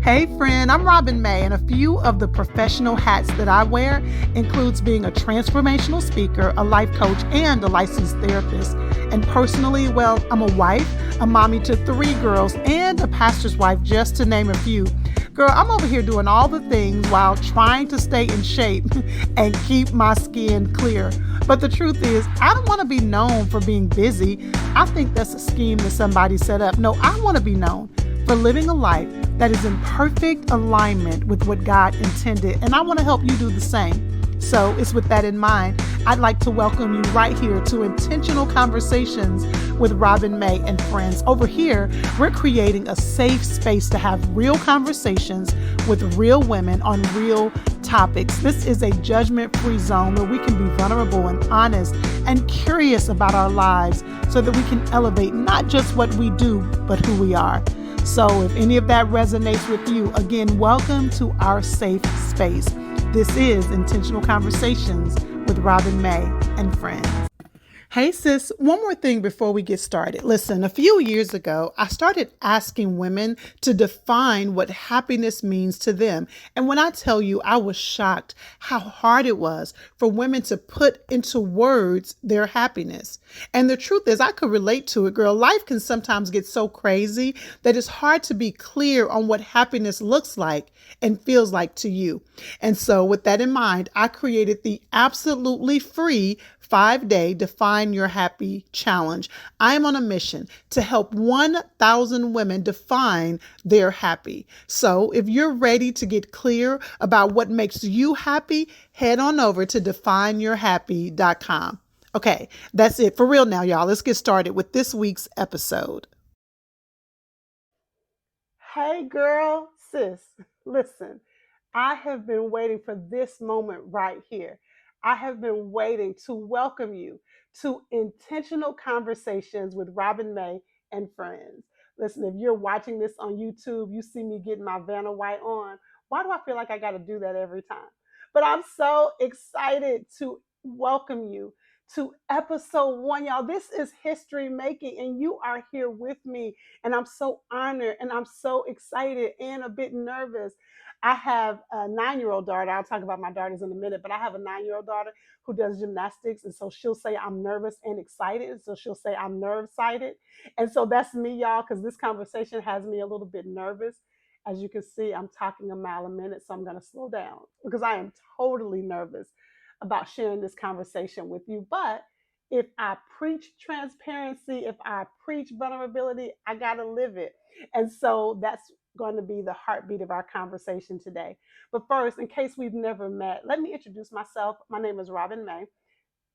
Hey friend, I'm Robin May, and a few of the professional hats that I wear includes being a transformational speaker, a life coach, and a licensed therapist. And personally, well, I'm a wife, a mommy to 3 girls, and a pastor's wife, just to name a few. Girl, I'm over here doing all the things while trying to stay in shape and keep my skin clear. But the truth is, I don't want to be known for being busy. I think that's a scheme that somebody set up. No, I want to be known for living a life that is in perfect alignment with what God intended, and I want to help you do the same. So it's with that in mind, I'd like to welcome you right here to Intentional Conversations with Robin May and friends. Over here, we're creating a safe space to have real conversations with real women on real topics. This is a judgment-free zone where we can be vulnerable and honest and curious about our lives so that we can elevate not just what we do, but who we are. So if any of that resonates with you, again, welcome to our safe space. This is Intentional Conversations with Robin May and friends. Hey sis, one more thing before we get started. Listen, a few years ago, I started asking women to define what happiness means to them. And when I tell you, I was shocked how hard it was for women to put into words their happiness. And the truth is, I could relate to it, girl. Life can sometimes get so crazy that it's hard to be clear on what happiness looks like and feels like to you. And so with that in mind, I created the absolutely free 5-day Define Your Happy Challenge. I am on a mission to help 1,000 women define their happy. So if you're ready to get clear about what makes you happy, head on over to defineyourhappy.com. Okay, that's it for real now, y'all. Let's get started with this week's episode. Hey, girl, sis, listen, I have been waiting for this moment right here. I have been waiting to welcome you to Intentional Conversations with Robin May and friends. Listen, if you're watching this on YouTube, you see me getting my Vanna White on. Why do I feel like I got to do that every time? But I'm so excited to welcome you to episode 1, y'all. This is history making, and you are here with me. And I'm so honored and I'm so excited and a bit nervous. I have a 9-year-old daughter. I'll talk about my daughters in a minute, but I have a 9-year-old daughter who does gymnastics. And so she'll say I'm nervous and excited. And so she'll say I'm nerve-sighted. And so that's me, y'all, because this conversation has me a little bit nervous. As you can see, I'm talking a mile a minute, so I'm going to slow down because I am totally nervous about sharing this conversation with you. But if I preach transparency, if I preach vulnerability, I got to live it. And so that's going to be the heartbeat of our conversation today. But first, in case we've never met, let me introduce myself. My name is Robin May.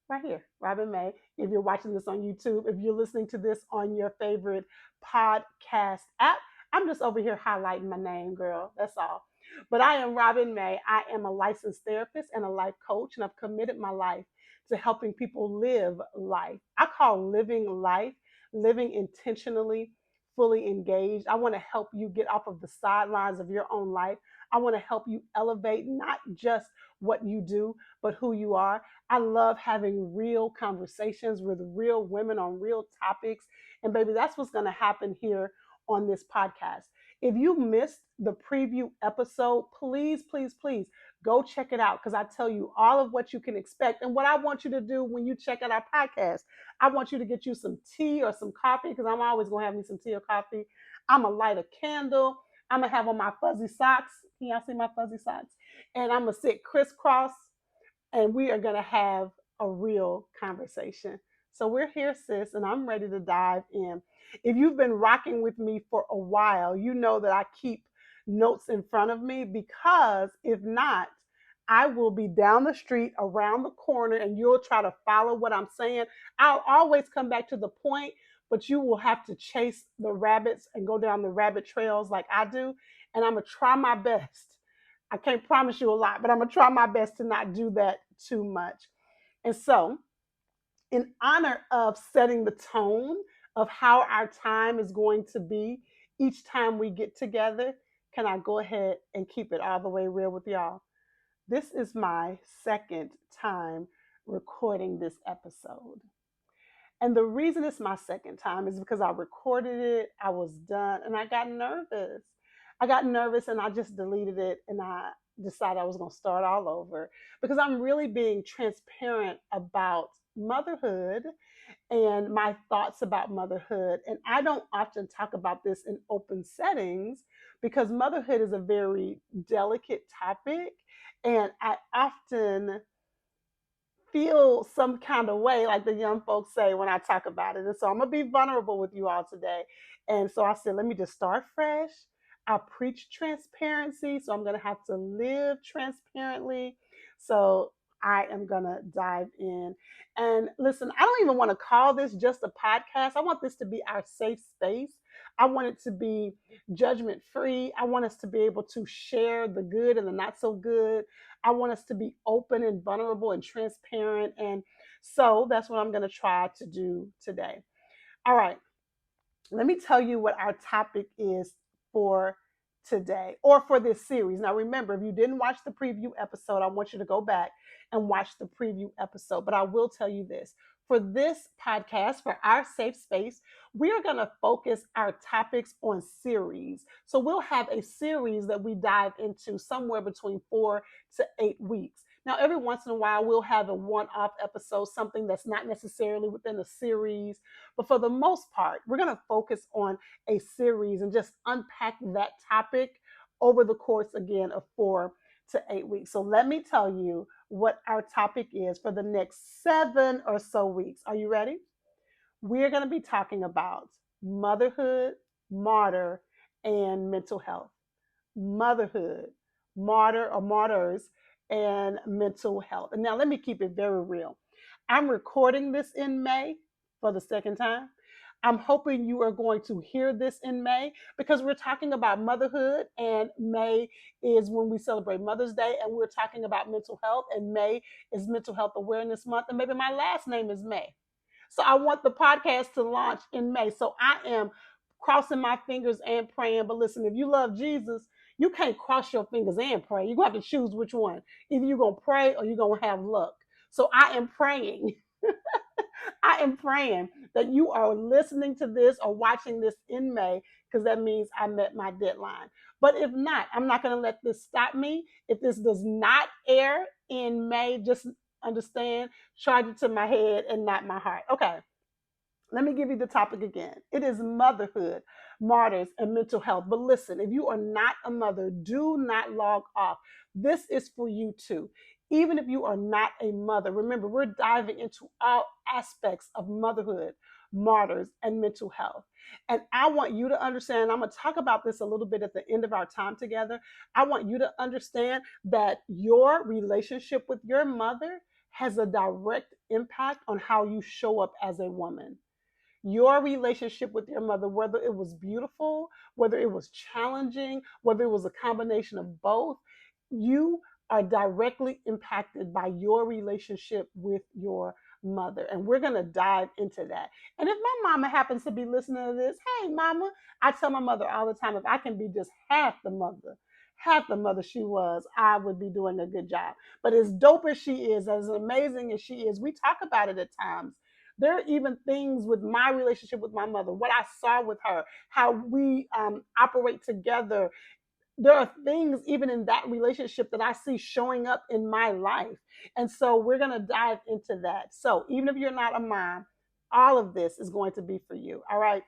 Right here, Robin May. If you're watching this on YouTube, if you're listening to this on your favorite podcast app, I'm just over here highlighting my name, girl. That's all. But I am Robin May. I am a licensed therapist and a life coach, and I've committed my life to helping people live life. I call living life, living intentionally, fully engaged. I want to help you get off of the sidelines of your own life. I want to help you elevate not just what you do, but who you are. I love having real conversations with real women on real topics. And baby, that's what's going to happen here on this podcast. If you missed the preview episode, please, please, please go check it out because I tell you all of what you can expect. And what I want you to do when you check out our podcast, I want you to get you some tea or some coffee because I'm always going to have me some tea or coffee. I'm going to light a candle. I'm going to have on my fuzzy socks. Can y'all see my fuzzy socks? And I'm going to sit crisscross and we are going to have a real conversation. So we're here, sis, and I'm ready to dive in. If you've been rocking with me for a while, you know that I keep notes in front of me because if not, I will be down the street around the corner and you'll try to follow what I'm saying. I'll always come back to the point, but you will have to chase the rabbits and go down the rabbit trails like I do. And I'm going to try my best. I can't promise you a lot, but I'm going to try my best to not do that too much. And so, in honor of setting the tone of how our time is going to be each time we get together, can I go ahead and keep it all the way real with y'all? This is my second time recording this episode. And the reason it's my second time is because I recorded it, I was done, and I got nervous. I got nervous and I just deleted it, and I decided I was going to start all over because I'm really being transparent about motherhood and my thoughts about motherhood. And I don't often talk about this in open settings because motherhood is a very delicate topic. And I often feel some kind of way, like the young folks say when I talk about it. And so I'm going to be vulnerable with you all today. And so I said, let me just start fresh. I preach transparency, so I'm going to have to live transparently. So I am going to dive in. And listen, I don't even want to call this just a podcast. I want this to be our safe space. I want it to be judgment free. I want us to be able to share the good and the not so good. I want us to be open and vulnerable and transparent. And so that's what I'm going to try to do today. All right. Let me tell you what our topic is for today or for this series. Now, remember, if you didn't watch the preview episode, I want you to go back and watch the preview episode. But I will tell you this, for this podcast, for our safe space, we are going to focus our topics on series. So we'll have a series that we dive into somewhere between 4 to 8 weeks. Now, every once in a while, we'll have a one off episode, something that's not necessarily within a series. But for the most part, we're going to focus on a series and just unpack that topic over the course again of 4 to 8 weeks. So let me tell you what our topic is for the next 7 or so weeks. Are you ready? We're going to be talking about motherhood, martyr, and mental health. Motherhood, martyr or martyrs, and mental health. And now let me keep it very real. I'm recording this in May for the second time. I'm hoping you are going to hear this in May because we're talking about motherhood, and May is when we celebrate Mother's Day, and we're talking about mental health, and May is Mental Health Awareness Month, and maybe my last name is May. So I want the podcast to launch in May. So I am crossing my fingers and praying. But listen, if you love Jesus, you can't cross your fingers and pray. You're going to have to choose which one. Either you're going to pray or you're going to have luck. So I am praying. I am praying that you are listening to this or watching this in May because that means I met my deadline. But if not, I'm not going to let this stop me. If this does not air in May, just understand, charge it to my head and not my heart. Okay, let me give you the topic again. It is motherhood, martyrs, and mental health. But listen, if you are not a mother, do not log off. This is for you too. Even if you are not a mother, remember, we're diving into all aspects of motherhood, martyrs, and mental health. And I want you to understand, I'm going to talk about this a little bit at the end of our time together. I want you to understand that your relationship with your mother has a direct impact on how you show up as a woman. Your relationship with your mother, whether it was beautiful, whether it was challenging, whether it was a combination of both, you are directly impacted by your relationship with your mother. And we're going to dive into that. And if my mama happens to be listening to this, hey, mama, I tell my mother all the time, if I can be just half the mother she was, I would be doing a good job. But as dope as she is, as amazing as she is, we talk about it at times. There are even things with my relationship with my mother, what I saw with her, how we operate together. There are things even in that relationship that I see showing up in my life. And so we're going to dive into that. So even if you're not a mom, all of this is going to be for you. All right.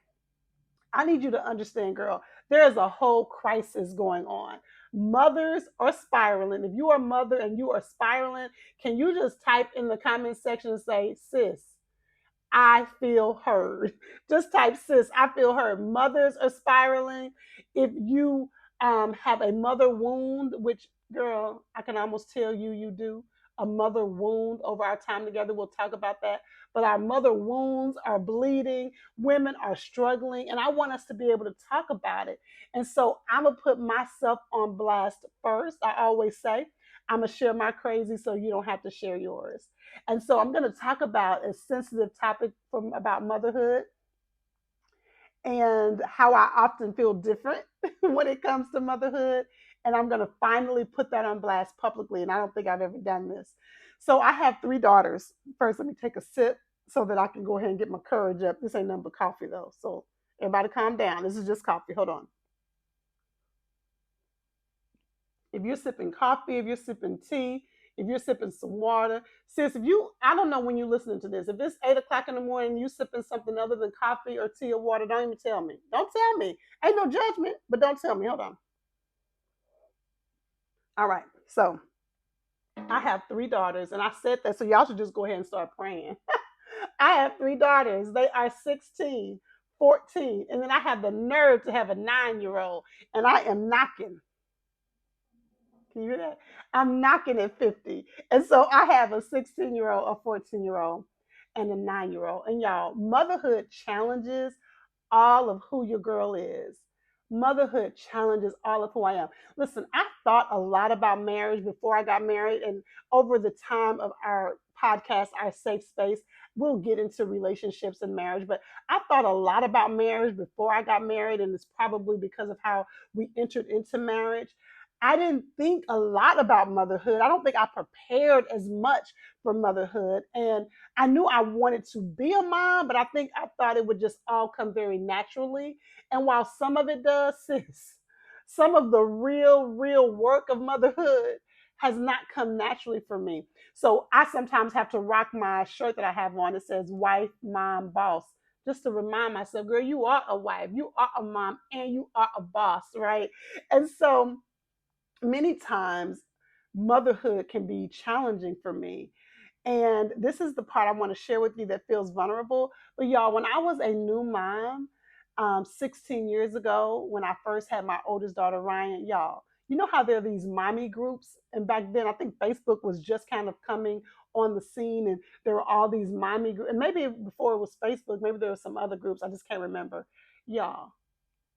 I need you to understand, girl, there is a whole crisis going on. Mothers are spiraling. If you are a mother and you are spiraling, can you just type in the comment section and say, sis, I feel heard. Just type, sis, I feel heard. Mothers are spiraling. If you have a mother wound, which, girl, I can almost tell you, you do, a mother wound over our time together. We'll talk about that. But our mother wounds are bleeding. Women are struggling. And I want us to be able to talk about it. And so I'm going to put myself on blast first. I always say, I'm going to share my crazy so you don't have to share yours. And so I'm going to talk about a sensitive topic from about motherhood and how I often feel different when it comes to motherhood. And I'm going to finally put that on blast publicly. And I don't think I've ever done this. So I have 3 daughters. First, let me take a sip so that I can go ahead and get my courage up. This ain't nothing but coffee, though. So everybody calm down. This is just coffee. Hold on. If you're sipping coffee, if you're sipping tea, if you're sipping some water, sis, if you, I don't know when you're listening to this, if it's 8 o'clock in the morning and you sipping something other than coffee or tea or water, don't even tell me. Don't tell me. Ain't no judgment, but don't tell me. Hold on. All right. So I have 3 daughters, and I said that so y'all should just go ahead and start praying. I have 3 daughters. They are 16, 14, and then I have the nerve to have a 9-year old, and I am knocking. Can you hear that? I'm knocking at 50. And so I have a 16-year-old, a 14-year-old, and a 9-year-old. And y'all, motherhood challenges all of who your girl is. Motherhood challenges all of who I am. Listen, I thought a lot about marriage before I got married, and over the time of our podcast, our safe space, we'll get into relationships and marriage. But I thought a lot about marriage before I got married, and it's probably because of how we entered into marriage. I didn't think a lot about motherhood. I don't think I prepared as much for motherhood. And I knew I wanted to be a mom, but I think I thought it would just all come very naturally. And while some of it does, sis, some of the real work of motherhood has not come naturally for me. So I sometimes have to rock my shirt that I have on. It says wife, mom, boss, just to remind myself, girl, you are a wife, you are a mom, and you are a boss, right? And so many times motherhood can be challenging for me. And this is the part I want to share with you that feels vulnerable. But y'all, when I was a new mom 16 years ago, when I first had my oldest daughter, Ryan, y'all, you know how there are these mommy groups? And back then, I think Facebook was just kind of coming on the scene, and there were all these mommy groups. And maybe before it was Facebook, maybe there were some other groups. I just can't remember. Y'all,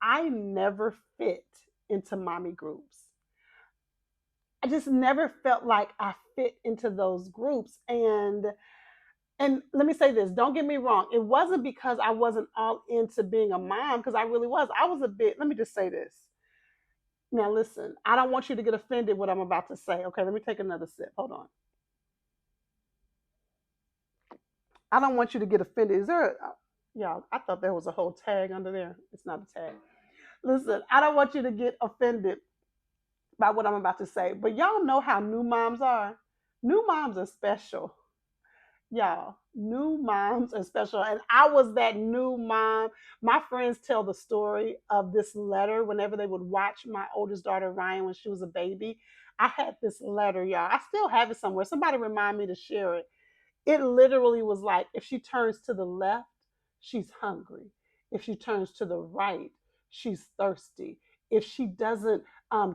I never fit into mommy groups. I just never felt like I fit into those groups. And let me say this, don't get me wrong. It wasn't because I wasn't all into being a mom, because I really was. I was a bit, let me just say this. Now listen, I don't want you to get offended what I'm about to say. Okay, let me take another sip. Hold on. I don't want you to get offended. Is there y'all, I thought there was a whole tag under there. It's not a tag. Listen, I don't want you to get offended by what I'm about to say. But y'all know how new moms are. New moms are special. Y'all, new moms are special. And I was that new mom. My friends tell the story of this letter whenever they would watch my oldest daughter, Ryan, when she was a baby. I had this letter, y'all. I still have it somewhere. Somebody remind me to share it. It literally was like, if she turns to the left, she's hungry. If she turns to the right, she's thirsty. If she doesn't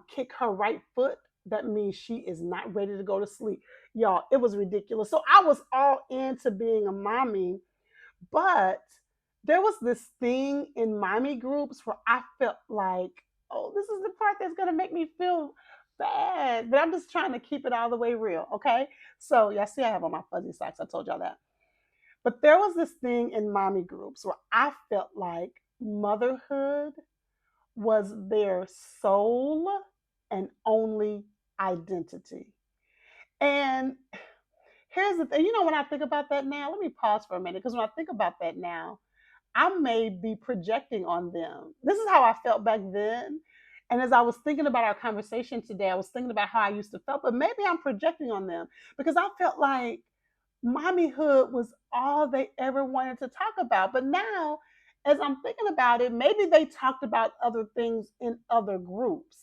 kick her right foot, that means she is not ready to go to sleep. Y'all, it was ridiculous. So I was all into being a mommy, but there was this thing in mommy groups where I felt like, oh, this is the part that's going to make me feel bad. But I'm just trying to keep it all the way real. Okay. So, yeah, see, I have on my fuzzy socks. I told y'all that. But there was this thing in mommy groups where I felt like motherhood was their sole and only identity. And here's the thing, when I think about that now, let me pause for a minute, because when I think about that now, I may be projecting on them. This is how I felt back then. And as I was thinking about our conversation today, I was thinking about how I used to feel, but maybe I'm projecting on them because I felt like mommyhood was all they ever wanted to talk about. But now, as I'm thinking about it, maybe they talked about other things in other groups.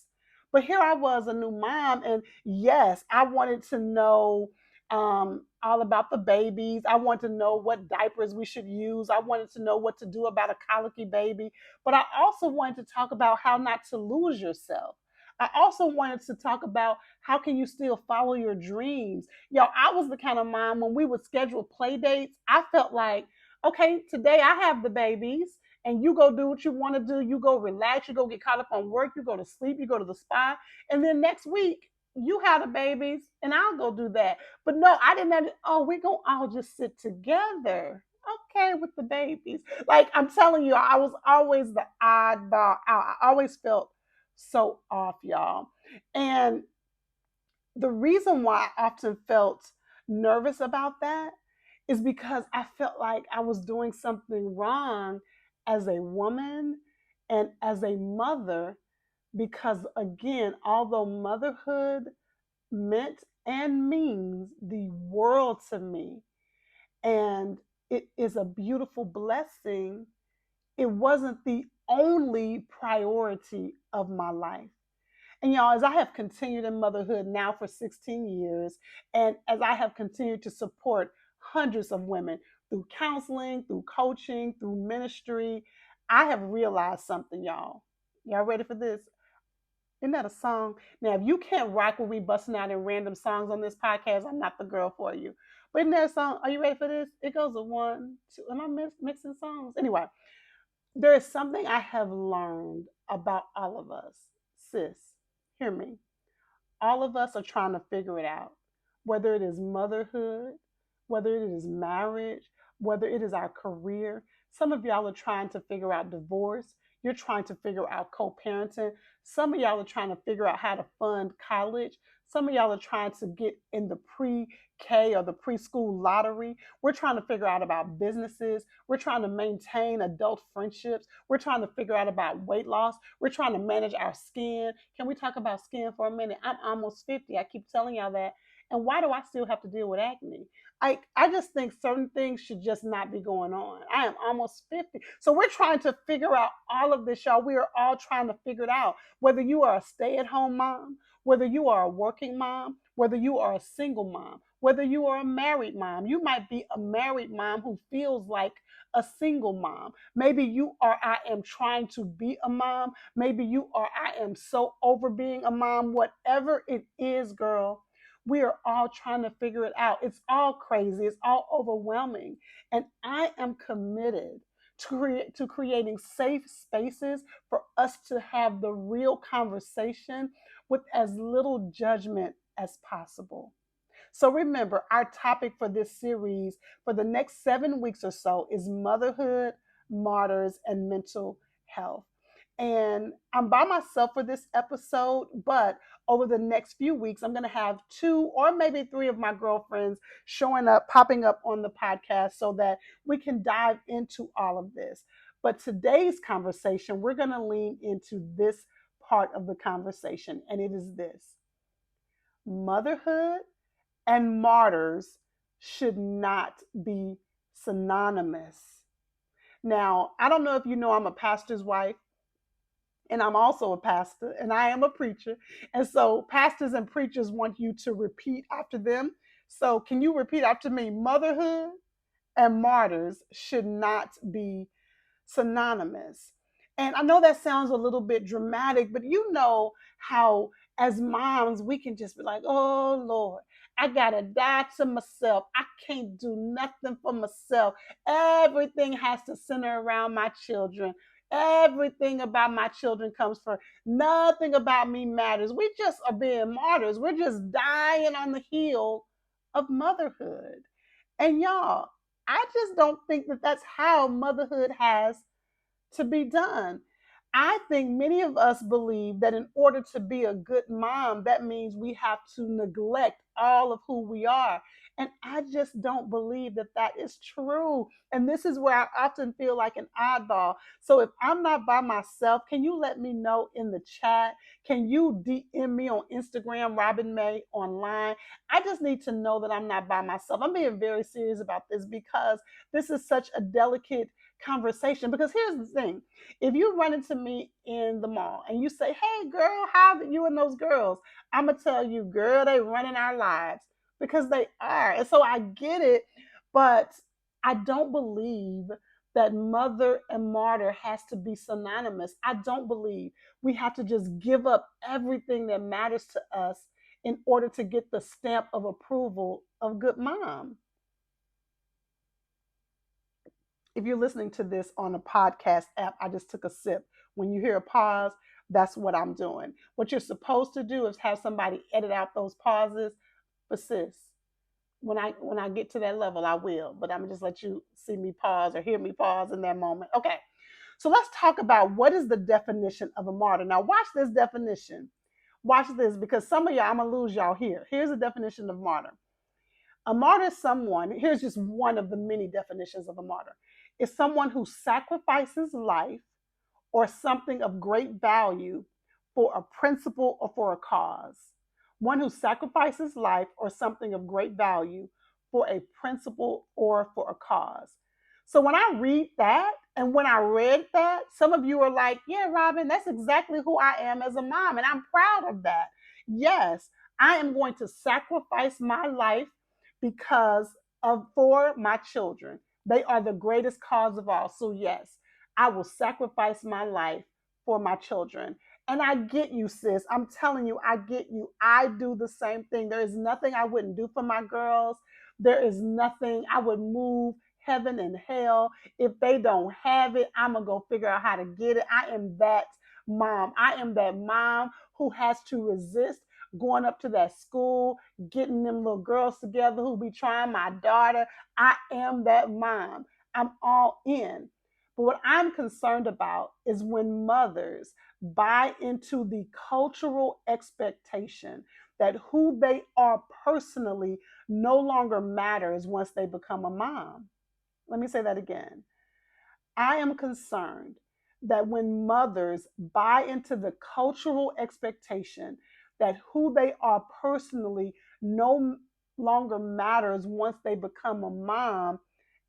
But here I was, a new mom, and yes, I wanted to know all about the babies. I wanted to know what diapers we should use. I wanted to know what to do about a colicky baby. But I also wanted to talk about how not to lose yourself. I also wanted to talk about how can you still follow your dreams. I was the kind of mom when we would schedule play dates, I felt like, okay, today I have the babies and you go do what you want to do. You go relax, you go get caught up on work, you go to sleep, you go to the spa. And then next week, you have the babies and I'll go do that. But no, I didn't have, oh, we're going to all just sit together. Okay, with the babies. Like I'm telling you, I was always the oddball out. I always felt so off, y'all. And the reason why I often felt nervous about that is because I felt like I was doing something wrong as a woman and as a mother because, again, although motherhood meant and means the world to me, and it is a beautiful blessing, it wasn't the only priority of my life. And y'all, as I have continued in motherhood now for 16 years, and as I have continued to support hundreds of women through counseling, through coaching, through ministry, I have realized something, y'all. Y'all ready for this? Isn't that a song? Now, if you can't rock with me busting out in random songs on this podcast, I'm not the girl for you. But isn't that a song? Are you ready for this? It goes a one, two. Am I mixing songs? Anyway, there is something I have learned about all of us. Sis, hear me. All of us are trying to figure it out, whether it is motherhood, whether it is marriage, whether it is our career. Some of y'all are trying to figure out divorce. You're trying to figure out co parenting. Some of y'all are trying to figure out how to fund college. Some of y'all are trying to get in the pre K or the preschool lottery. We're trying to figure out about businesses. We're trying to maintain adult friendships. We're trying to figure out about weight loss. We're trying to manage our skin. Can we talk about skin for a minute? I'm almost 50. I keep telling y'all that. And why do I still have to deal with acne? I just think certain things should just not be going on. I am almost 50. So we're trying to figure out all of this, y'all. We are all trying to figure it out. Whether you are a stay at home mom, whether you are a working mom, whether you are a single mom, whether you are a married mom. You might be a married mom who feels like a single mom. Maybe you are, I am trying to be a mom. Maybe you are, I am so over being a mom. Whatever it is, girl, we are all trying to figure it out. It's all crazy. It's all overwhelming. And I am committed to creating safe spaces for us to have the real conversation with as little judgment as possible. So remember, our topic for this series for the next 7 weeks or so is motherhood, martyrs, and mental health. And I'm by myself for this episode, but over the next few weeks, I'm going to have two or maybe three of my girlfriends showing up, popping up on the podcast so that we can dive into all of this. But today's conversation, we're going to lean into this part of the conversation, and it is this: motherhood and martyrs should not be synonymous. Now, I don't know if you know, I'm a pastor's wife, and I'm also a pastor, and I am a preacher. And so, pastors and preachers want you to repeat after them. So, can you repeat after me? Motherhood and martyrs should not be synonymous. And I know that sounds a little bit dramatic, but you know how, as moms, we can just be like, oh, Lord, I got to die to myself. I can't do nothing for myself. Everything has to center around my children. Everything about my children comes first. Nothing about me matters. We just are being martyrs. We're just dying on the heel of motherhood. And y'all, I just don't think that that's how motherhood has to be done. I think many of us believe that in order to be a good mom, that means we have to neglect all of who we are. And I just don't believe that that is true. And this is where I often feel like an oddball. So if I'm not by myself, can you let me know in the chat? Can you DM me on Instagram, Robin May online? I just need to know that I'm not by myself. I'm being very serious about this because this is such a delicate conversation. Because here's the thing: if you run into me in the mall and you say, hey girl, how are you and those girls? I'm gonna tell you, girl, they running our lives, because they are. And so I get it, but I don't believe that mother and martyr has to be synonymous. I don't believe we have to just give up everything that matters to us in order to get the stamp of approval of good mom. If you're listening to this on a podcast app, I just took a sip. When you hear a pause, that's what I'm doing. What you're supposed to do is have somebody edit out those pauses. But sis, when I get to that level, I will. But I'm gonna just let you see me pause or hear me pause in that moment. Okay. So let's talk about what is the definition of a martyr. Now watch this definition. Watch this, because some of y'all, I'm gonna lose y'all here. Here's the definition of martyr. A martyr is someone, here's just one of the many definitions of a martyr, is someone who sacrifices life or something of great value for a principle or for a cause. One who sacrifices life or something of great value for a principle or for a cause. So when I read that, and when I read that, some of you are like, yeah, Robin, that's exactly who I am as a mom. And I'm proud of that. Yes, I am going to sacrifice my life because of for my children. They are the greatest cause of all. So yes, I will sacrifice my life for my children. And I get you, sis. I'm telling you, I get you. I do the same thing. There is nothing I wouldn't do for my girls. There is nothing I would move heaven and hell. If they don't have it, I'm going to go figure out how to get it. I am that mom. I am that mom who has to resist going up to that school, getting them little girls together who be trying my daughter. I am that mom. I'm all in. But what I'm concerned about is when mothers buy into the cultural expectation that who they are personally no longer matters once they become a mom. Let me say that again. I am concerned that when mothers buy into the cultural expectation that who they are personally no longer matters once they become a mom,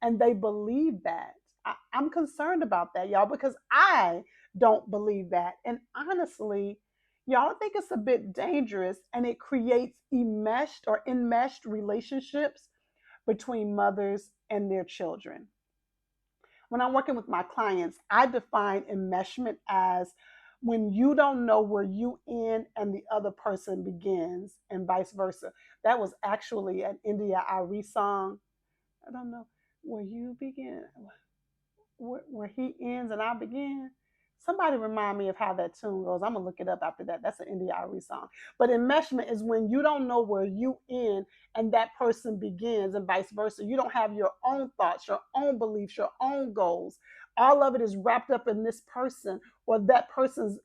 and they believe that. I'm concerned about that, y'all, because I don't believe that. And honestly, y'all, I think it's a bit dangerous and it creates enmeshed or enmeshed relationships between mothers and their children. When I'm working with my clients, I define enmeshment as when you don't know where you end and the other person begins, and vice versa. That was actually an India Ari song. I don't know where you begin, where he ends and I begin. Somebody remind me of how that tune goes. I'm gonna look it up after that. That's an India Ari song. But enmeshment is when you don't know where you end and that person begins, and vice versa. You don't have your own thoughts, your own beliefs, your own goals. All of it is wrapped up in this person or that person's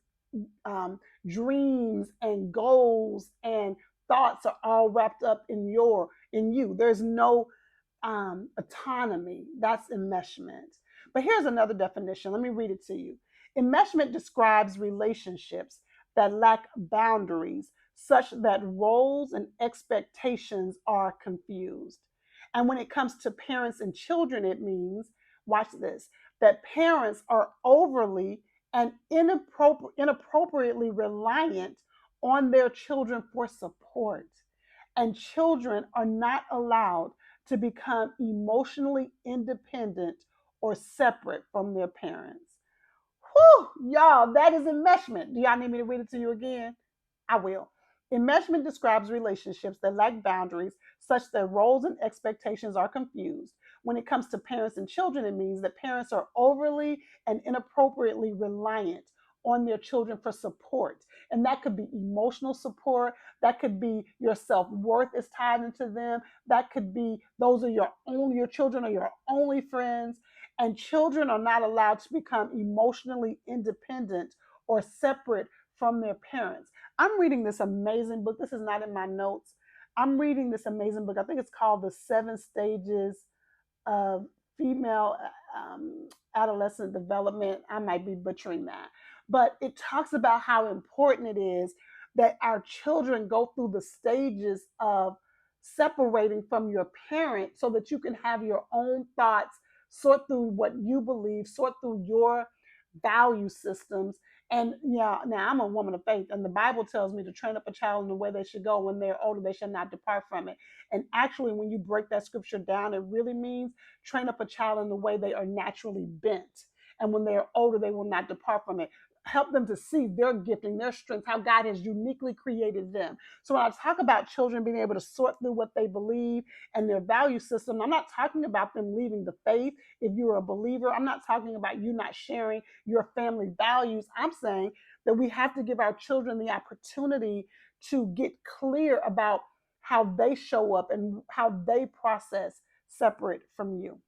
um, dreams and goals and thoughts are all wrapped up in you. There's no autonomy. That's enmeshment. But here's another definition. Let me read it to you. Enmeshment describes relationships that lack boundaries, such that roles and expectations are confused. And when it comes to parents and children, it means, watch this, that parents are overly and inappropriately reliant on their children for support. And children are not allowed to become emotionally independent or separate from their parents. Whew, y'all, that is enmeshment. Do y'all need me to read it to you again? I will. Enmeshment describes relationships that lack boundaries, such that roles and expectations are confused. When it comes to parents and children, it means that parents are overly and inappropriately reliant on their children for support. And that could be emotional support, that could be your self-worth is tied into them, that could be those are your children are your only friends. And children are not allowed to become emotionally independent or separate from their parents. I'm reading this amazing book. This is not in my notes. I'm reading this amazing book. I think it's called The Seven Stages of Female Adolescent Development. I might be butchering that. But it talks about how important it is that our children go through the stages of separating from your parent so that you can have your own thoughts, sort through what you believe, sort through your value systems. And yeah, now I'm a woman of faith, and the Bible tells me to train up a child in the way they should go. When they're older, they shall not depart from it. And actually, when you break that scripture down, it really means train up a child in the way they are naturally bent. And when they are older, they will not depart from it. Help them to see their gifting, their strengths, how God has uniquely created them. So when I talk about children being able to sort through what they believe and their value system, I'm not talking about them leaving the faith. If you're a believer, I'm not talking about you not sharing your family values. I'm saying that we have to give our children the opportunity to get clear about how they show up and how they process separate from you.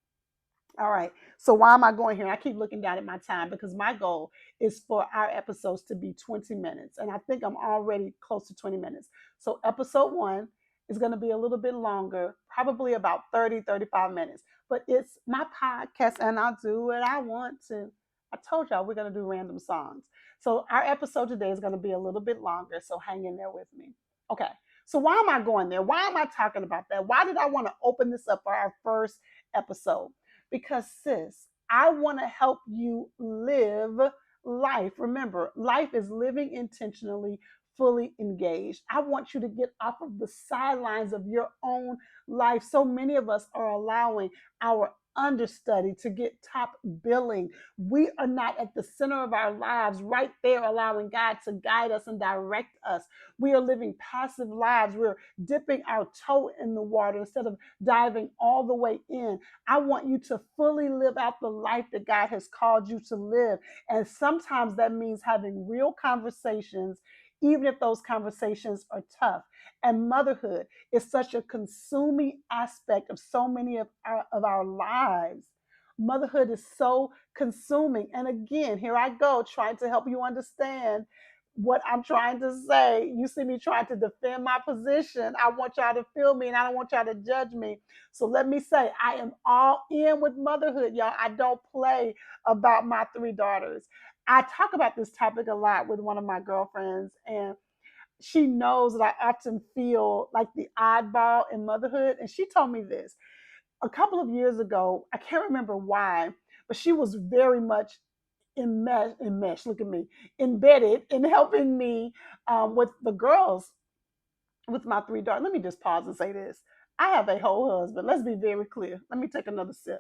All right. So why am I going here? I keep looking down at my time because my goal is for our episodes to be 20 minutes. And I think I'm already close to 20 minutes. So episode 1 is going to be a little bit longer, probably about 30, 35 minutes. But it's my podcast and I'll do what I want to. I told y'all we're going to do random songs. So our episode today is going to be a little bit longer, so hang in there with me. Okay. So why am I going there? Why am I talking about that? Why did I want to open this up for our first episode? Because sis, I want to help you live life. Remember, life is living intentionally, fully engaged. I want you to get off of the sidelines of your own life. So many of us are allowing our understudy to get top billing. We are not at the center of our lives, right there, allowing God to guide us and direct us. We are living passive lives. We're dipping our toe in the water instead of diving all the way in. I want you to fully live out the life that God has called you to live. And sometimes that means having real conversations, even if those conversations are tough. And motherhood is such a consuming aspect of so many of our lives. Motherhood is so consuming. And again, here I go trying to help you understand what I'm trying to say. You see me trying to defend my position. I want y'all to feel me and I don't want y'all to judge me. So let me say, I am all in with motherhood, y'all. I don't play about my three daughters. I talk about this topic a lot with one of my girlfriends, and she knows that I often feel like the oddball in motherhood. And she told me this a couple of years ago. I can't remember why, but she was very much look at me, embedded in helping me with the girls, with my three daughters. Let me just pause and say this. I have a whole husband. Let's be very clear. Let me take another sip.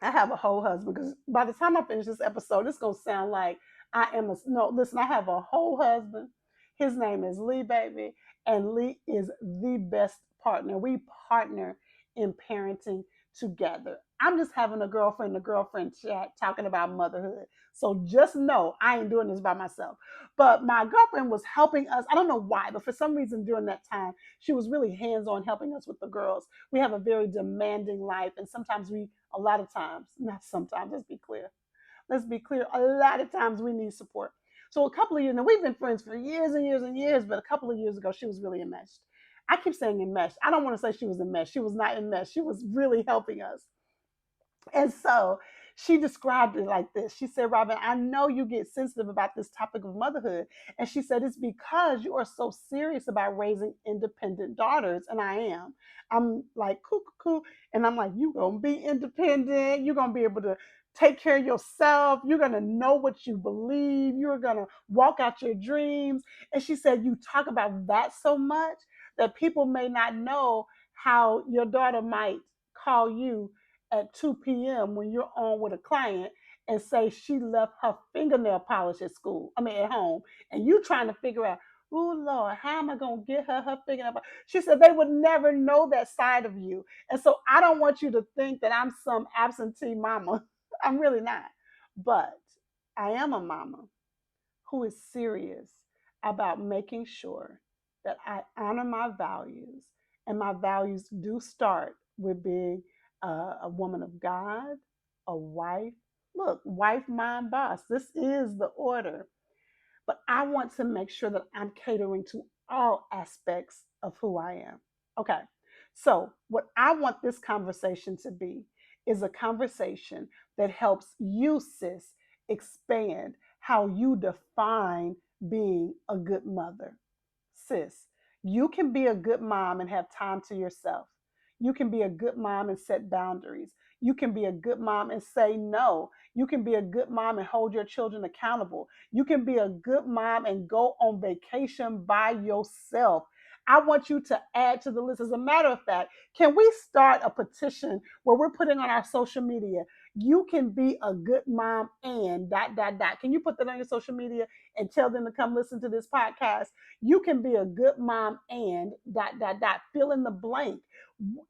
I have a whole husband because by the time I finish this episode, it's gonna sound like I am a no. Listen, I have a whole husband. His name is Lee, baby, and Lee is the best partner. We partner in parenting together. I'm just having a girlfriend chat talking about motherhood. So just know I ain't doing this by myself. But my girlfriend was helping us. I don't know why, but for some reason during that time, she was really hands on helping us with the girls. We have a very demanding life, and sometimes a lot of times, not sometimes, let's be clear, a lot of times we need support. So a couple of years, now we've been friends for years and years and years, but a couple of years ago, she was really enmeshed. I keep saying enmeshed. I don't want to say she was enmeshed. She was not enmeshed. She was really helping us. And so she described it like this. She said, Robin, I know you get sensitive about this topic of motherhood. And she said, it's because you are so serious about raising independent daughters. And I am. I'm like, cuckoo. And I'm like, you're going to be independent. You're going to be able to take care of yourself. You're going to know what you believe. You're going to walk out your dreams. And she said, you talk about that so much that people may not know how your daughter might call you at 2 p.m. when you're on with a client and say she left her fingernail polish at school, I mean at home, and you trying to figure out, oh Lord, how am I gonna get her fingernail polish? She said they would never know that side of you. And so I don't want you to think that I'm some absentee mama. I'm really not. But I am a mama who is serious about making sure that I honor my values. And my values do start with being a woman of God, a wife. Look, wife, mom, boss. This is the order. But I want to make sure that I'm catering to all aspects of who I am. Okay. So, what I want this conversation to be is a conversation that helps you, sis, expand how you define being a good mother. Sis, you can be a good mom and have time to yourself. You can be a good mom and set boundaries. You can be a good mom and say no. You can be a good mom and hold your children accountable. You can be a good mom and go on vacation by yourself. I want you to add to the list. As a matter of fact, can we start a petition where we're putting on our social media? You can be a good mom and dot, dot, dot. Can you put that on your social media and tell them to come listen to this podcast? You can be a good mom and dot, dot, dot. Fill in the blank.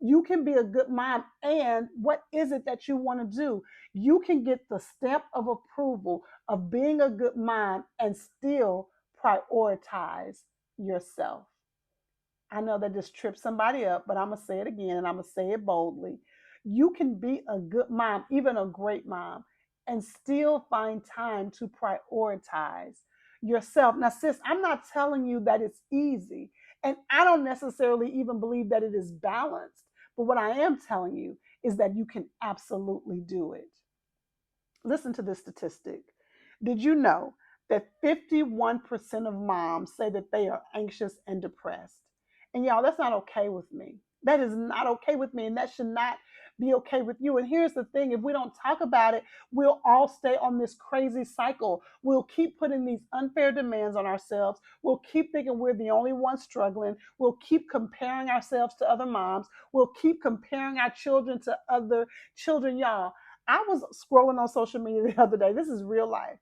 You can be a good mom and what is it that you want to do? You can get the stamp of approval of being a good mom and still prioritize yourself. I know that just trips somebody up, but I'm going to say it again and I'm going to say it boldly. You can be a good mom, even a great mom, and still find time to prioritize yourself. Now, sis, I'm not telling you that it's easy, and I don't necessarily even believe that it is balanced. But what I am telling you is that you can absolutely do it. Listen to this statistic. Did you know that 51% of moms say that they are anxious and depressed? And y'all, that's not okay with me. That is not okay with me, and that should not be okay with you. And here's the thing, if we don't talk about it, we'll all stay on this crazy cycle. We'll keep putting these unfair demands on ourselves. We'll keep thinking we're the only ones struggling. We'll keep comparing ourselves to other moms. We'll keep comparing our children to other children, y'all. I was scrolling on social media the other day. This is real life.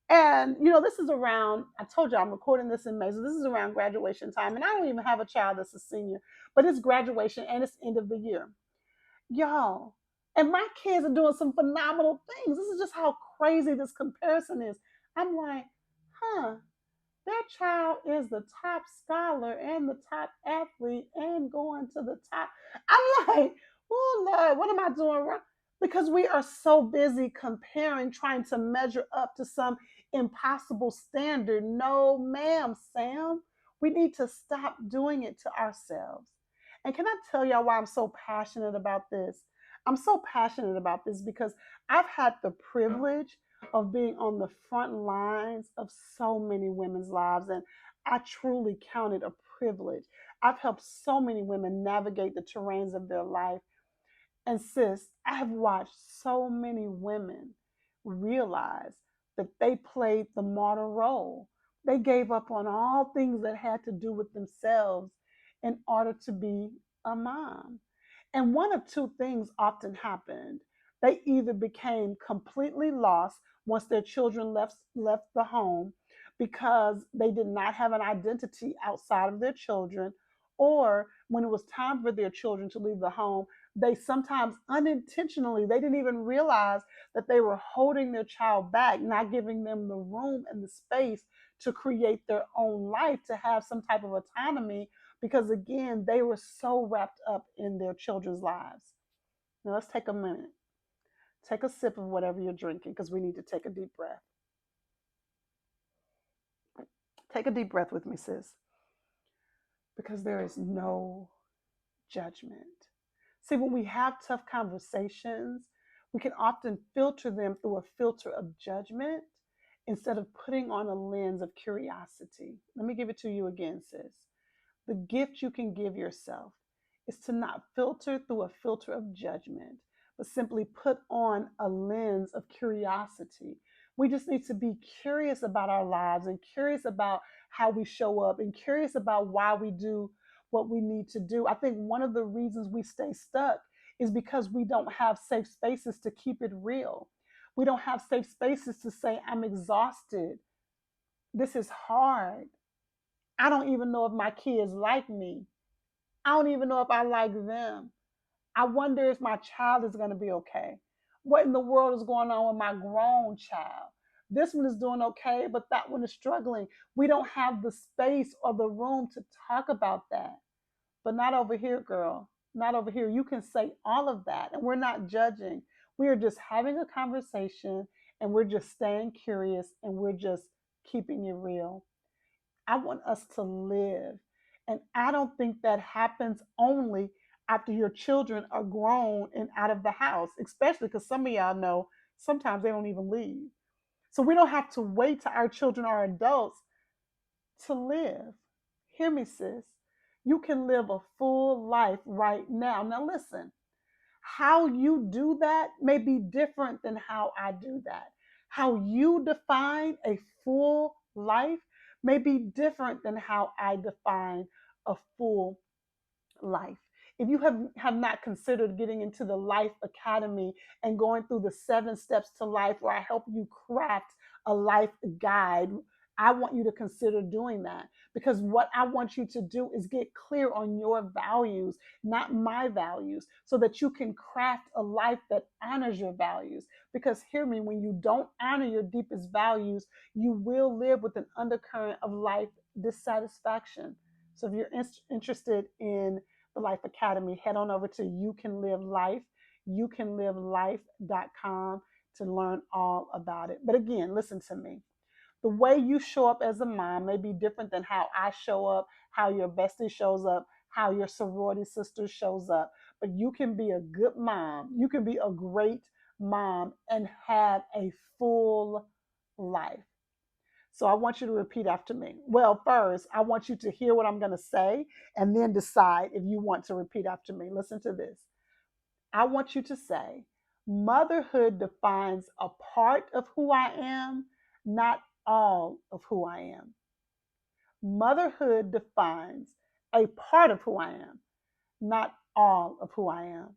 And, this is around, I told you I'm recording this in May. So this is around graduation time. And I don't even have a child that's a senior, but it's graduation and it's end of the year. Y'all. And my kids are doing some phenomenal things. This is just how crazy this comparison is. I'm like, huh, that child is the top scholar and the top athlete and going to the top. I'm like, oh Lord, what am I doing wrong? Because we are so busy comparing, trying to measure up to some impossible standard. No, ma'am, Sam. We need to stop doing it to ourselves. And can I tell y'all why I'm so passionate about this? I'm so passionate about this because I've had the privilege of being on the front lines of so many women's lives. And I truly count it a privilege. I've helped so many women navigate the terrains of their life. And sis, I have watched so many women realize that they played the martyr role. They gave up on all things that had to do with themselves in order to be a mom. And one of two things often happened. They either became completely lost once their children left the home because they did not have an identity outside of their children, or when it was time for their children to leave the home, they sometimes unintentionally, they didn't even realize that they were holding their child back, not giving them the room and the space to create their own life, to have some type of autonomy, because again, they were so wrapped up in their children's lives. Now let's take a minute. Take a sip of whatever you're drinking because we need to take a deep breath. Take a deep breath with me, sis, because there is no judgment. See, when we have tough conversations, we can often filter them through a filter of judgment instead of putting on a lens of curiosity. Let me give it to you again, sis. The gift you can give yourself is to not filter through a filter of judgment, but simply put on a lens of curiosity. We just need to be curious about our lives and curious about how we show up and curious about why we do what we need to do. I think one of the reasons we stay stuck is because we don't have safe spaces to keep it real. We don't have safe spaces to say, I'm exhausted. This is hard. I don't even know if my kids like me. I don't even know if I like them. I wonder if my child is going to be okay. What in the world is going on with my grown child? This one is doing okay, but that one is struggling. We don't have the space or the room to talk about that. But not over here, girl. Not over here. You can say all of that, and we're not judging. We are just having a conversation, and we're just staying curious, and we're just keeping it real. I want us to live. And I don't think that happens only after your children are grown and out of the house, especially because some of y'all know sometimes they don't even leave. So we don't have to wait till our children are adults to live. Hear me, sis. You can live a full life right now. Now, listen, how you do that may be different than how I do that. How you define a full life may be different than how I define a full life. If you have not considered getting into the Life Academy and going through the 7 steps to life where I help you craft a life guide, I want you to consider doing that, because what I want you to do is get clear on your values, not my values, so that you can craft a life that honors your values. Because hear me, when you don't honor your deepest values, you will live with an undercurrent of life dissatisfaction. So if you're interested in the Life Academy, head on over to You Can Live Life, youcanlivelife.com to learn all about it. But again, listen to me. The way you show up as a mom may be different than how I show up, how your bestie shows up, how your sorority sister shows up. But you can be a good mom. You can be a great mom and have a full life. So I want you to repeat after me. Well, first, I want you to hear what I'm going to say and then decide if you want to repeat after me. Listen to this. I want you to say, motherhood defines a part of who I am, not all of who I am. Motherhood defines a part of who I am, not all of who I am.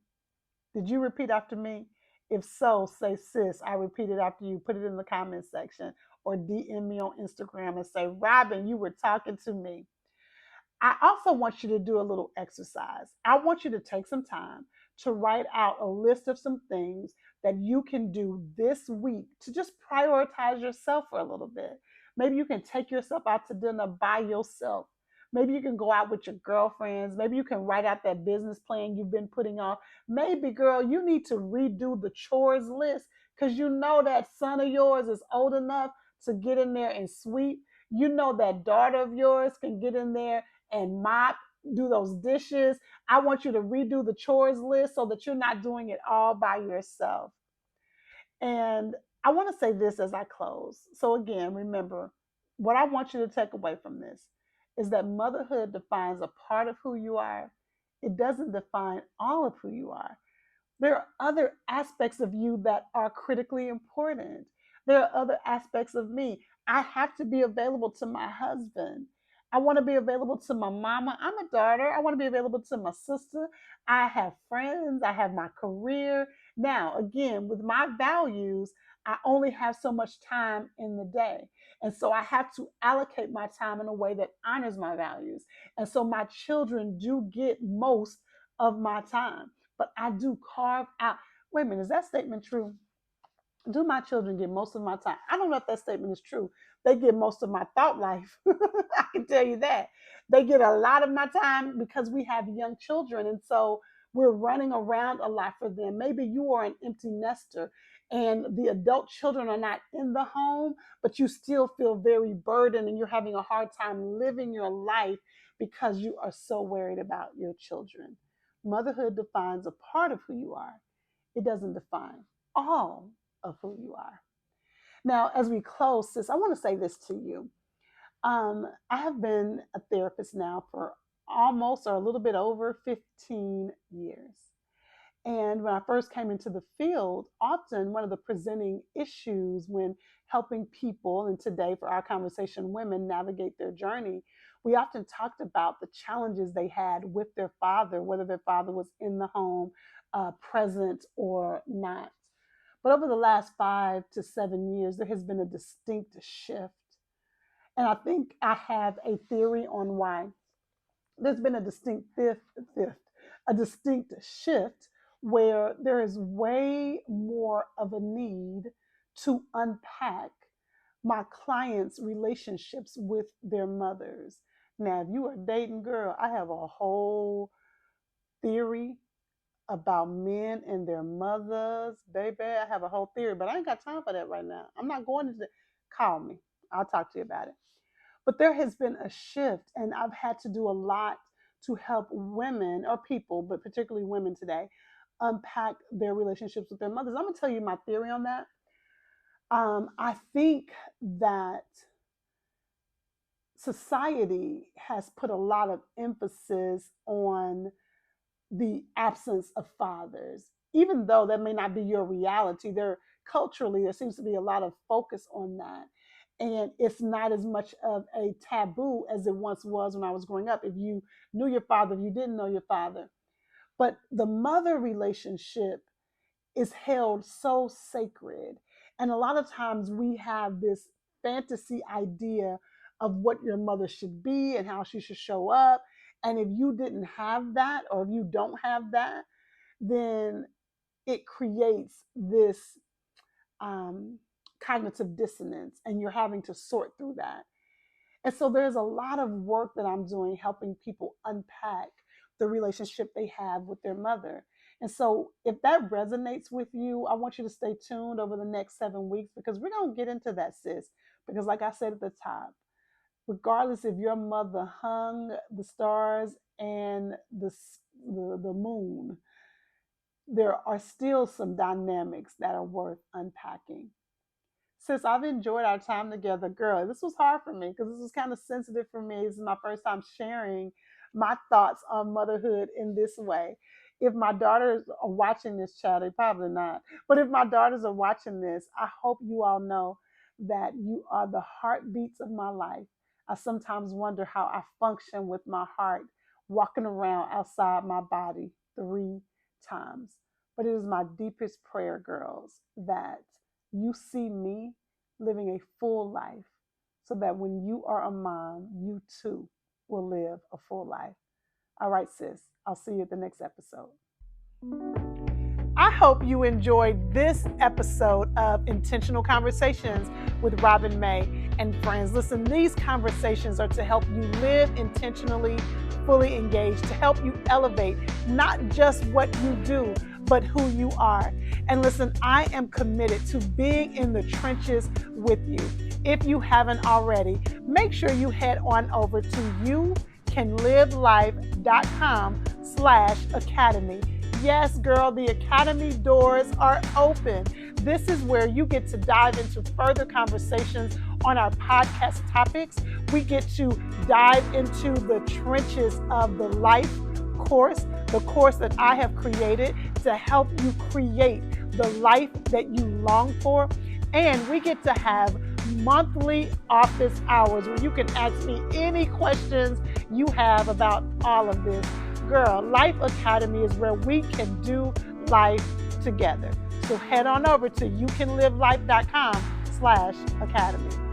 Did you repeat after me? If so, say, sis, I repeated after you. Put it in the comment section or DM me on Instagram and say, Robin, you were talking to me. I also want you to do a little exercise. I want you to take some time to write out a list of some things that you can do this week to just prioritize yourself for a little bit. Maybe you can take yourself out to dinner by yourself. Maybe you can go out with your girlfriends. Maybe you can write out that business plan you've been putting off. Maybe, girl, you need to redo the chores list because you know that son of yours is old enough to get in there and sweep. You know that daughter of yours can get in there and mop, do those dishes. I want you to redo the chores list so that you're not doing it all by yourself. And I want to say this as I close. So, again, remember what I want you to take away from this is that motherhood defines a part of who you are, it doesn't define all of who you are. There are other aspects of you that are critically important. There are other aspects of me. I have to be available to my husband. I want to be available to my mama. I'm a daughter. I want to be available to my sister. I have friends. I have my career. Now, again, with my values, I only have so much time in the day. And so I have to allocate my time in a way that honors my values. And so my children do get most of my time, but I do carve out. Wait a minute, is that statement true? Do my children get most of my time? I don't know if that statement is true. They get most of my thought life. I can tell you that. They get a lot of my time because we have young children. And so we're running around a lot for them. Maybe you are an empty nester and the adult children are not in the home, but you still feel very burdened and you're having a hard time living your life because you are so worried about your children. Motherhood defines a part of who you are, it doesn't define all of who you are. Now, as we close, sis, I want to say this to you. I have been a therapist now for almost or a little bit over 15 years. And when I first came into the field, often one of the presenting issues when helping people, and today for our conversation, women navigate their journey, we often talked about the challenges they had with their father, whether their father was in the home, present or not. But over the last 5 to 7 years, there has been a distinct shift. And I think I have a theory on why. There's been a a distinct shift where there is way more of a need to unpack my clients' relationships with their mothers. Now, if you are dating, girl, I have a whole theory about men and their mothers. Baby, I have a whole theory, but I ain't got time for that right now. I'm not going to call me. I'll talk to you about it. But there has been a shift, and I've had to do a lot to help women or people, but particularly women today, unpack their relationships with their mothers. I'm going to tell you my theory on that. I think that society has put a lot of emphasis on the absence of fathers, even though that may not be your reality. There seems to be a lot of focus on that. And it's not as much of a taboo as it once was when I was growing up. If you knew your father, if you didn't know your father. But the mother relationship is held so sacred. And a lot of times we have this fantasy idea of what your mother should be and how she should show up. And if you didn't have that, or if you don't have that, then it creates this um, cognitive dissonance, and you're having to sort through that. And so there's a lot of work that I'm doing helping people unpack the relationship they have with their mother. And so if that resonates with you, I want you to stay tuned over the next 7 weeks because we're going to get into that, sis. Because, like I said at the top, regardless if your mother hung the stars and the moon, there are still some dynamics that are worth unpacking. Sis, I've enjoyed our time together. Girl, this was hard for me because this was kind of sensitive for me. This is my first time sharing my thoughts on motherhood in this way. If my daughters are watching this, child, they probably not. But if my daughters are watching this, I hope you all know that you are the heartbeats of my life. I sometimes wonder how I function with my heart walking around outside my body 3 times. But it is my deepest prayer, girls, that you see me living a full life so that when you are a mom, you too will live a full life. All right, sis, I'll see you at the next episode. I hope you enjoyed this episode of Intentional Conversations with Robin May and friends. Listen, these conversations are to help you live intentionally, fully engaged, to help you elevate not just what you do, but who you are. And listen, I am committed to being in the trenches with you. If you haven't already, make sure you head on over to youcanlivelife.com/academy. Yes, girl, the Academy doors are open. This is where you get to dive into further conversations on our podcast topics. We get to dive into the trenches of the life course, the course that I have created to help you create the life that you long for. And we get to have monthly office hours where you can ask me any questions you have about all of this. Girl, Life Academy is where we can do life together. So head on over to youcanlivelife.com/academy.